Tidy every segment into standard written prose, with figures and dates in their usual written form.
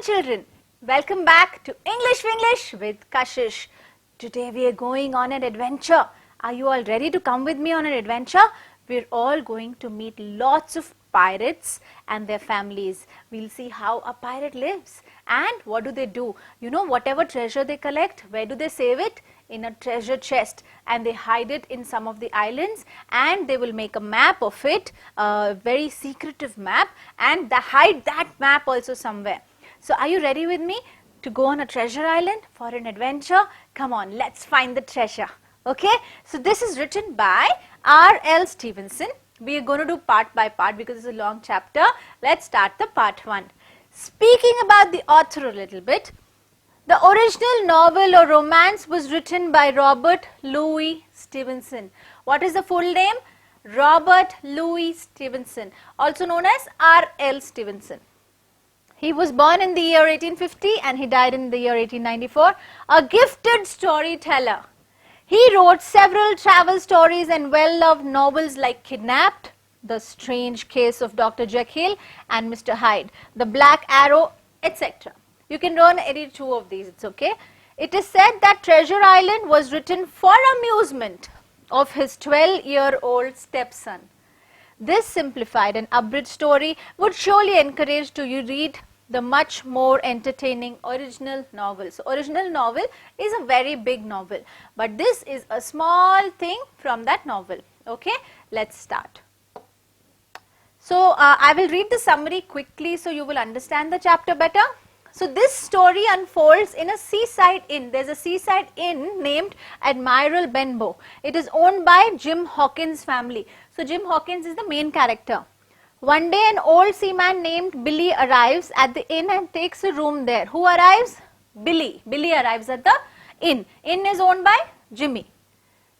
children, welcome back to English with Kashish. Today we are going on an adventure. Are you all ready to come with me on an adventure? We're all going to meet lots of pirates and their families. We'll see how a pirate lives and what do they do. You know, whatever treasure they collect, where do they save it? In a treasure chest, and they hide it in some of the islands, and they will make a map of it, a very secretive map, and they hide that map also somewhere. So are you ready with me to go on a treasure island for an adventure? Come on, let's find the treasure. Okay, so this is written by R.L. Stevenson. We are going to do part by part because it's a long chapter. Let's start the part 1. Speaking about the author a little bit, the original novel or romance was written by Robert Louis Stevenson. What is the full name? Robert Louis Stevenson, also known as R.L. Stevenson. He was born in the year 1850 and he died in the year 1894. A gifted storyteller. He wrote several travel stories and well-loved novels like Kidnapped, The Strange Case of Dr. Jekyll and Mr. Hyde, The Black Arrow, etc. You can learn any two of these, it's okay. It is said that Treasure Island was written for amusement of his 12-year-old stepson. This simplified and abridged story would surely encourage to you read the much more entertaining original novel. So, original novel is a very big novel, but this is a small thing from that novel. Okay, let's start. So, I will read the summary quickly so you will understand the chapter better. So, this story unfolds in a seaside inn. There is a seaside inn named Admiral Benbow. It is owned by Jim Hawkins' family. So, Jim Hawkins is the main character. One day an old seaman named Billy arrives at the inn and takes a room there. Who arrives? Billy. Billy arrives at the inn. Inn is owned by Jimmy.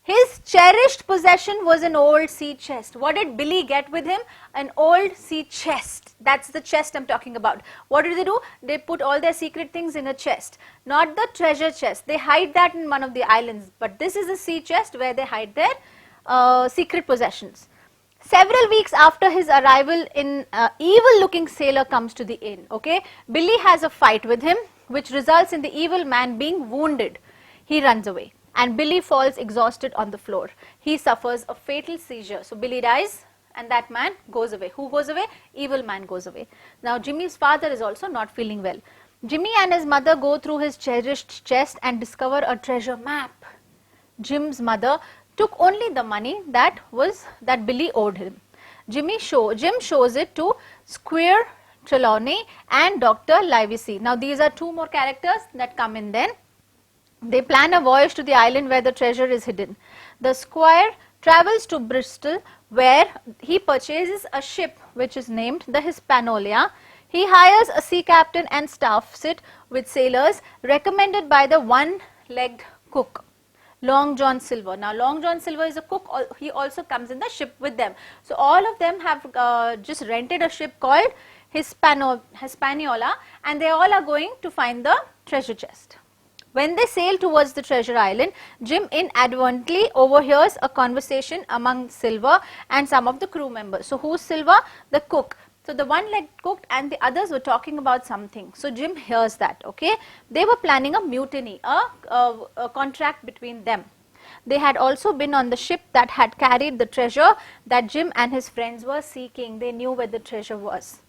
His cherished possession was an old sea chest. What did Billy get with him? An old sea chest. That's the chest I'm talking about. What do? They put all their secret things in a chest. Not the treasure chest. They hide that in one of the islands. But this is a sea chest where they hide their secret possessions. Several weeks after his arrival, an evil-looking sailor comes to the inn. Okay, Billy has a fight with him, which results in the evil man being wounded. He runs away, and Billy falls exhausted on the floor. He suffers a fatal seizure. So Billy dies, and that man goes away. Who goes away? Evil man goes away. Now Jimmy's father is also not feeling well. Jimmy and his mother go through his cherished chest and discover a treasure map. Jim's mother took only the money that Billy owed him. Jim shows it to Squire Trelawney and Dr. Livesey. Now these are two more characters that come in then. They plan a voyage to the island where the treasure is hidden. The Squire travels to Bristol where he purchases a ship which is named the Hispaniola. He hires a sea captain and staffs it with sailors recommended by the one-legged cook, Long John Silver. Now Long John Silver is a cook, he also comes in the ship with them. So all of them have just rented a ship called Hispaniola, and they all are going to find the treasure chest. When they sail towards the treasure island, Jim inadvertently overhears a conversation among Silver and some of the crew members. So who's Silver? The cook. So the one-legged cook and the others were talking about something. So Jim hears that, okay. They were planning a mutiny, a contract between them. They had also been on the ship that had carried the treasure that Jim and his friends were seeking. They knew where the treasure was.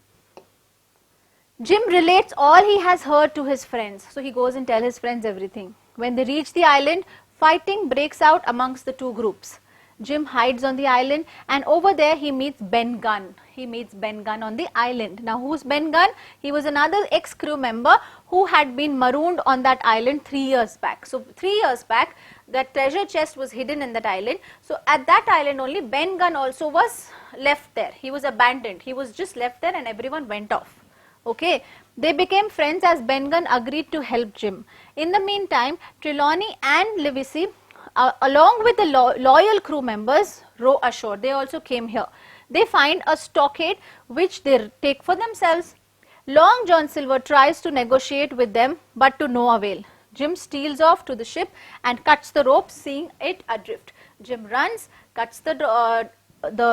Jim relates all he has heard to his friends. So he goes and tells his friends everything. When they reach the island, fighting breaks out amongst the two groups. Jim hides on the island, and over there he meets Ben Gunn. He meets Ben Gunn on the island. Now who's Ben Gunn? He was another ex-crew member who had been marooned on that island 3 years back. So 3 years back, that treasure chest was hidden in that island. So at that island only, Ben Gunn also was left there. He was abandoned. He was just left there and everyone went off. Okay, they became friends as Ben Gunn agreed to help Jim. In the meantime, Trelawney and Livesey, along with the loyal crew members, row ashore. They also came here. They find a stockade which they take for themselves. Long John Silver tries to negotiate with them, but to no avail. Jim steals off to the ship and cuts the rope, seeing it adrift. Jim runs, cuts the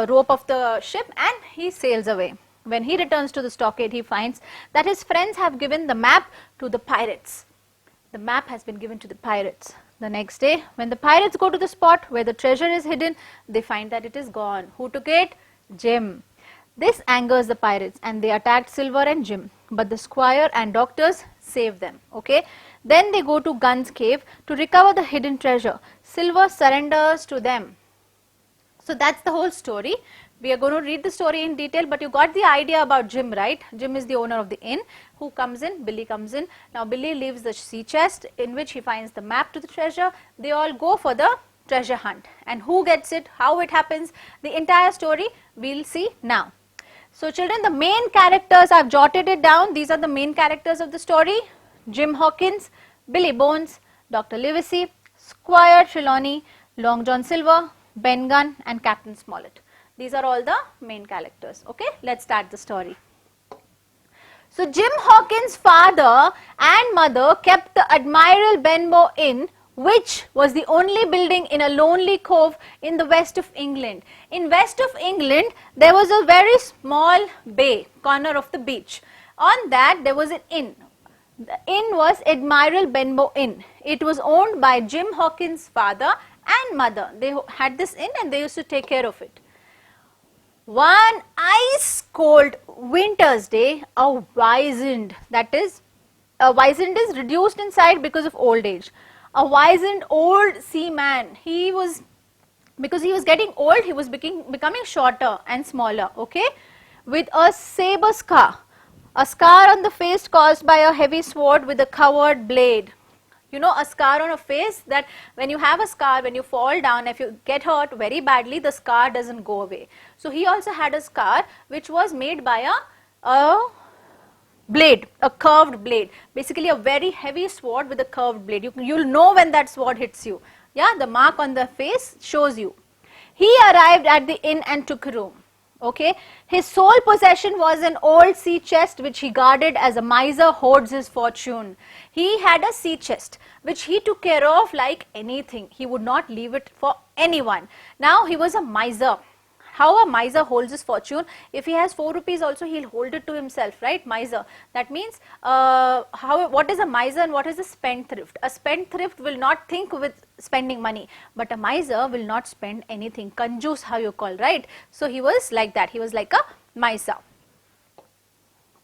rope of the ship, and he sails away. When he returns to the stockade, he finds that his friends have given the map to the pirates. The map has been given to the pirates. The next day, when the pirates go to the spot where the treasure is hidden, they find that it is gone. Who took it? Jim. This angers the pirates and they attacked Silver and Jim, but the squire and doctors save them. Okay. Then they go to Gun's cave to recover the hidden treasure. Silver surrenders to them. So that's the whole story. We are going to read the story in detail, but you got the idea about Jim, right? Jim is the owner of the inn. Who comes in? Billy comes in. Now Billy leaves the sea chest in which he finds the map to the treasure. They all go for the treasure hunt. And who gets it? How it happens? The entire story we'll see now. So children, the main characters, I've jotted it down. These are the main characters of the story. Jim Hawkins, Billy Bones, Dr. Livesey, Squire Trelawney, Long John Silver, Ben Gunn and Captain Smollett. These are all the main characters. Okay, let's start the story. So Jim Hawkins' father and mother kept the Admiral Benbow Inn, which was the only building in a lonely cove in the west of England. In west of England, there was a very small bay, corner of the beach. On that, there was an inn. The inn was Admiral Benbow Inn. It was owned by Jim Hawkins' father and mother. They had this inn and they used to take care of it. One ice cold winter's day, a wizened, that is, a wizened is reduced in size because of old age. A wizened old seaman, because he was getting old, he was becoming shorter and smaller, okay, with a saber scar, a scar on the face caused by a heavy sword with a covered blade. You know, a scar on a face, that when you have a scar, when you fall down, if you get hurt very badly, the scar doesn't go away. So he also had a scar which was made by a blade, a curved blade, basically a very heavy sword with a curved blade. You'll know when that sword hits you. Yeah, the mark on the face shows you. He arrived at the inn and took a room. Okay, his sole possession was an old sea chest which he guarded as a miser hoards his fortune. He had a sea chest which he took care of like anything. He would not leave it for anyone. Now he was a miser. How a miser holds his fortune? If he has 4 rupees also, he'll hold it to himself, right? Miser. That means what is a miser and what is a spendthrift? A spendthrift will not think with spending money, but a miser will not spend anything. Kanjus, how you call, right? So he was like that. He was like a miser.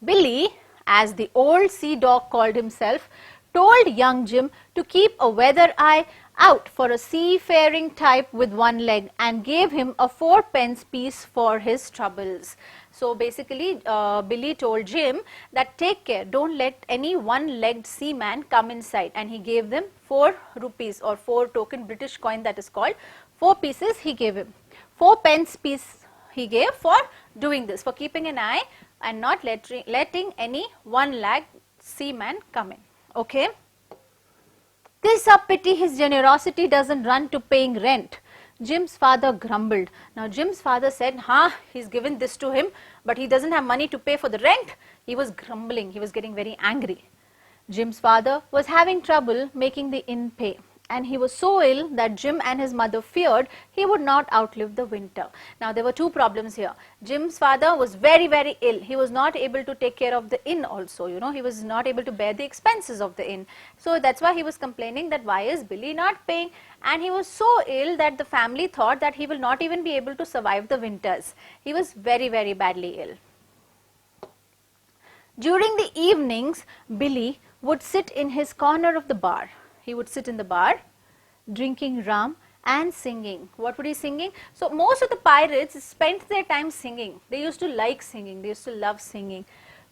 Billy, as the old sea dog called himself, told young Jim to keep a weather eye out for a seafaring type with one leg and gave him a 4-pence piece for his troubles. So basically Billy told Jim that take care, don't let any one-legged seaman come inside, and he gave them 4 rupees or 4 token British coin, that is called 4 pieces he gave him. 4-pence piece he gave for doing this, for keeping an eye and not letting any one-legged seaman come in. Okay. This a pity his generosity doesn't run to paying rent. Jim's father grumbled. Now Jim's father said, he's given this to him, but he doesn't have money to pay for the rent. He was grumbling, he was getting very angry. Jim's father was having trouble making the inn pay, and he was so ill that Jim and his mother feared he would not outlive the winter. Now there were 2 problems here. Jim's father was very, very ill. He was not able to take care of the inn also, you know, he was not able to bear the expenses of the inn. So that's why he was complaining that why is Billy not paying, and he was so ill that the family thought that he will not even be able to survive the winters. He was very, very badly ill. During the evenings, Billy would sit in his corner of the bar. He would sit in the bar, drinking rum and singing. What would he singing? So most of the pirates spent their time singing. They used to like singing. They used to love singing.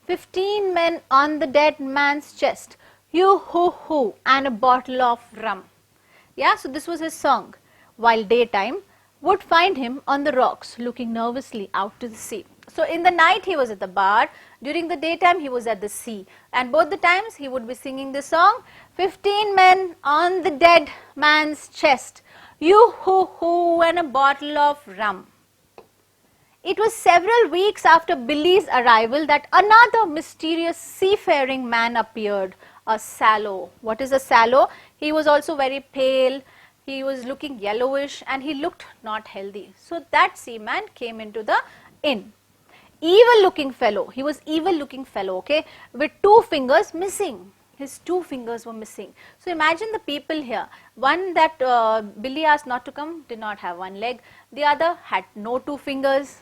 15 men on the dead man's chest, you hoo hoo, and a bottle of rum. Yeah, so this was his song. While daytime would find him on the rocks, looking nervously out to the sea. So in the night he was at the bar, during the daytime he was at the sea, and both the times he would be singing this song, 15 men on the dead man's chest, you hoo hoo, and a bottle of rum. It was several weeks after Billy's arrival that another mysterious seafaring man appeared, a sallow. What is a sallow? He was also very pale, he was looking yellowish, and he looked not healthy. So that seaman came into the inn. evil looking fellow. He was evil looking fellow, okay, with 2 fingers missing. His 2 fingers were missing. So imagine the people here. One that Billy asked not to come did not have 1 leg. The other had no 2 fingers.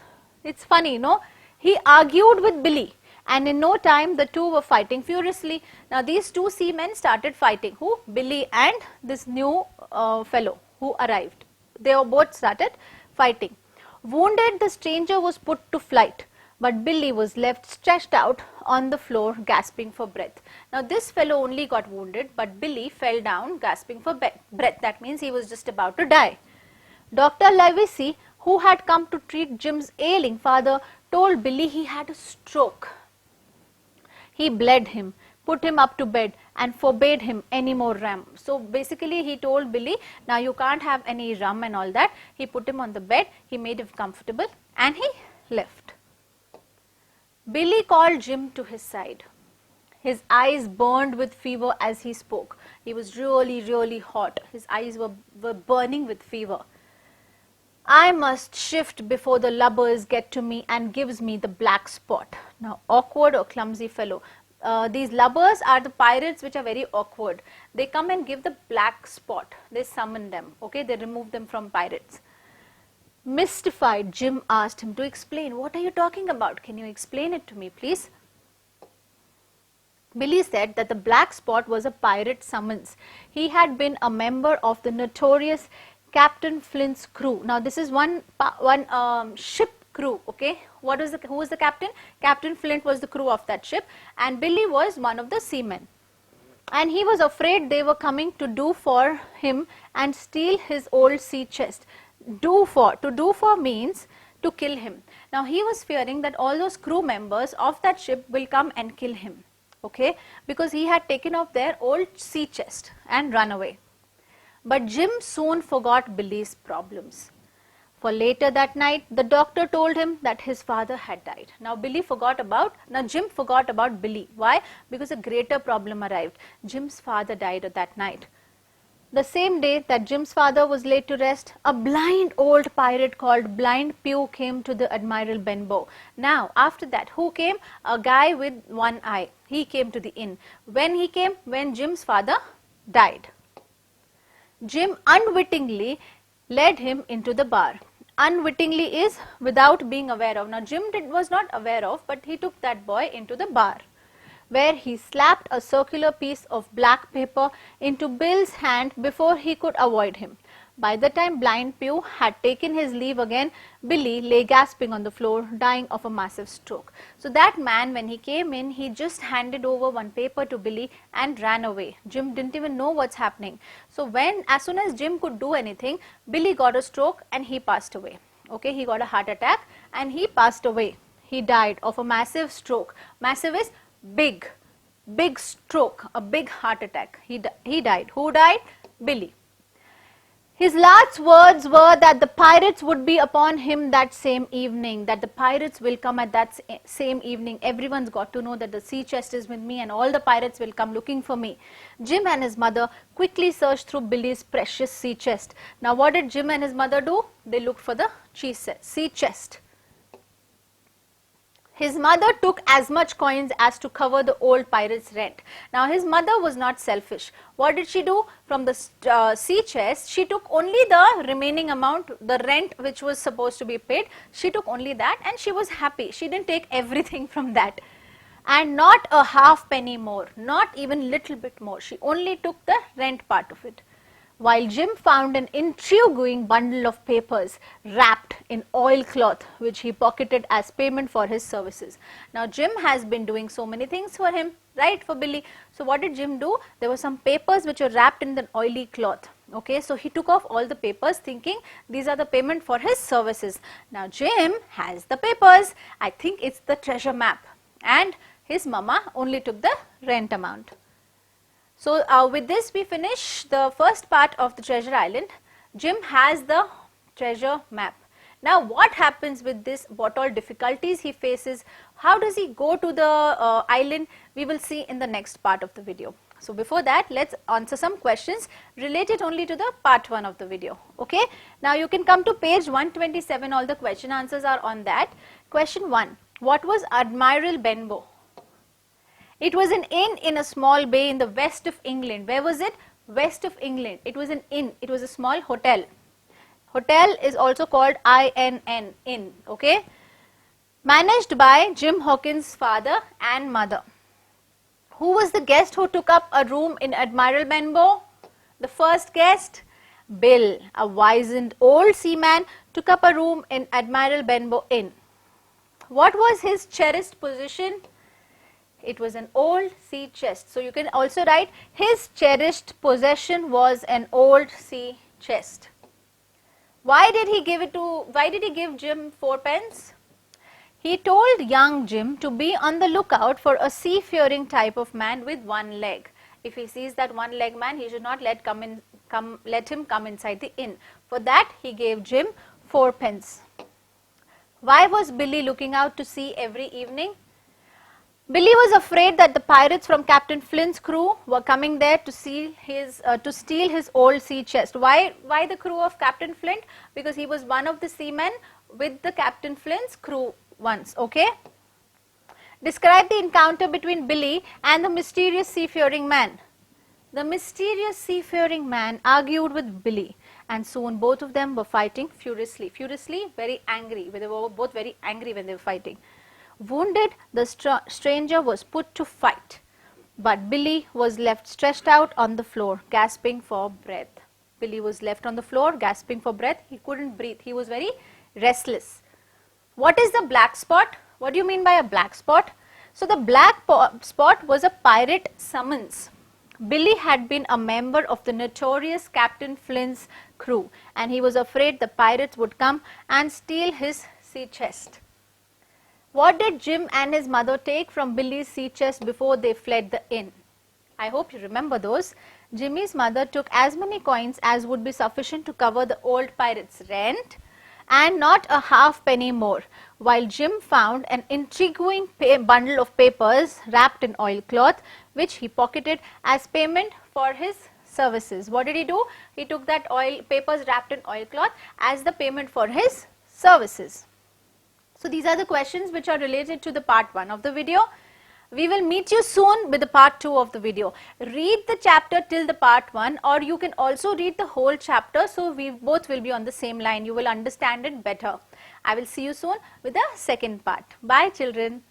It's funny, no? He argued with Billy, and in no time the two were fighting furiously. Now these 2 seamen started fighting. Who? Billy and this new fellow who arrived. They were both started fighting. Wounded, the stranger was put to flight, but Billy was left stretched out on the floor gasping for breath. Now this fellow only got wounded, but Billy fell down gasping for breath. That means he was just about to die. Dr. Livesey, who had come to treat Jim's ailing father, told Billy he had a stroke. He bled him, put him up to bed, and forbade him any more rum. So basically he told Billy, now you can't have any rum and all that. He put him on the bed, he made him comfortable, and he left. Billy called Jim to his side. His eyes burned with fever as he spoke. He was really hot. His eyes were burning with fever. I must shift before the lubbers get to me and gives me the black spot. Now, awkward or clumsy fellow. These lubbers are the pirates which are very awkward. They come and give the black spot. They summon them. Okay, they remove them from pirates. Mystified, Jim asked him to explain. What are you talking about? Can you explain it to me, please? Billy said that the black spot was a pirate summons. He had been a member of the notorious Captain Flint's crew. Now this is one ship crew, okay. Who was the captain? Captain Flint was the crew of that ship, and Billy was one of the seamen. And he was afraid they were coming to do for him and steal his old sea chest. To do for means to kill him. Now he was fearing that all those crew members of that ship will come and kill him, okay, because he had taken off their old sea chest and run away. But Jim soon forgot Billy's problems. For later that night, the doctor told him that his father had died. Now Jim forgot about Billy. Why? Because a greater problem arrived. Jim's father died that night. The same day that Jim's father was laid to rest, a blind old pirate called Blind Pew came to the Admiral Benbow. Now, after that, who came? A guy with 1 eye. He came to the inn. When he came? When Jim's father died. Jim unwittingly led him into the bar. Unwittingly is without being aware of. Now Jim was not aware of, but he took that boy into the bar, where he slapped a circular piece of black paper into Bill's hand before he could avoid him. By the time Blind Pew had taken his leave again, Billy lay gasping on the floor, dying of a massive stroke. So that man, when he came in, he just handed over 1 paper to Billy and ran away. Jim didn't even know what's happening. So as soon as Jim could do anything, Billy got a stroke and he passed away. Okay, he got a heart attack and he passed away. He died of a massive stroke. Massive is big stroke, a big heart attack. He died. Who died? Billy. His last words were that the pirates would be upon him that same evening, that the pirates will come at that same evening. Everyone's got to know that the sea chest is with me and all the pirates will come looking for me. Jim and his mother quickly searched through Billy's precious sea chest. Now what did Jim and his mother do? They looked for the sea chest. His mother took as much coins as to cover the old pirate's rent. Now his mother was not selfish. What did she do? From the sea chest, she took only the remaining amount, the rent which was supposed to be paid. She took only that and she was happy. She didn't take everything from that. And not a half penny more, not even little bit more. She only took the rent part of it. While Jim found an intriguing bundle of papers wrapped in oilcloth, which he pocketed as payment for his services. Now Jim has been doing so many things for him, right, for Billy. So what did Jim do? There were some papers which were wrapped in the oily cloth. Okay, so he took off all the papers thinking these are the payment for his services. Now Jim has the papers. I think it's the treasure map, and his mama only took the rent amount. So with this we finish the first part of the treasure island. Jim has the treasure map. Now what happens with this, what all difficulties he faces, how does he go to the island, we will see in the next part of the video. So before that, let's answer some questions related only to the part 1 of the video. Okay. Now you can come to page 127, all the question answers are on that. Question 1. What was Admiral Benbow? It was an inn in a small bay in the west of England. Where was it? West of England. It was an inn. It was a small hotel. Hotel is also called INN, inn, okay? Managed by Jim Hawkins' father and mother. Who was the guest who took up a room in Admiral Benbow? The first guest, Bill, a wizened old seaman, took up a room in Admiral Benbow Inn. What was his cherished possession? It was an old sea chest. So you can also write his cherished possession was an old sea chest. Why did he give Jim 4 pence? He told young Jim to be on the lookout for a seafaring type of man with one leg. If he sees that one-leg man, he should not let him come inside the inn. For that, he gave Jim 4 pence. Why was Billy looking out to sea every evening? Billy was afraid that the pirates from Captain Flint's crew were coming there to steal his old sea chest. Why the crew of Captain Flint? Because he was one of the seamen with the Captain Flint's crew once, okay? Describe the encounter between Billy and the mysterious seafaring man. The mysterious seafaring man argued with Billy, and soon both of them were fighting furiously. Furiously, very angry. They were both very angry when they were fighting. Wounded, the stranger was put to fight, but Billy was left stretched out on the floor, gasping for breath. Billy was left on the floor, gasping for breath. He couldn't breathe. He was very restless. What is the black spot? What do you mean by a black spot? So the black spot was a pirate summons. Billy had been a member of the notorious Captain Flint's crew, and he was afraid the pirates would come and steal his sea chest. What did Jim and his mother take from Billy's sea chest before they fled the inn? I hope you remember those. Jimmy's mother took as many coins as would be sufficient to cover the old pirate's rent and not a half penny more, while Jim found an intriguing bundle of papers wrapped in oilcloth, which he pocketed as payment for his services. What did he do? He took that papers wrapped in oilcloth as the payment for his services. So these are the questions which are related to the part 1 of the video. We will meet you soon with the part 2 of the video. Read the chapter till the part 1, or you can also read the whole chapter, so we both will be on the same line. You will understand it better. I will see you soon with the second part. Bye children.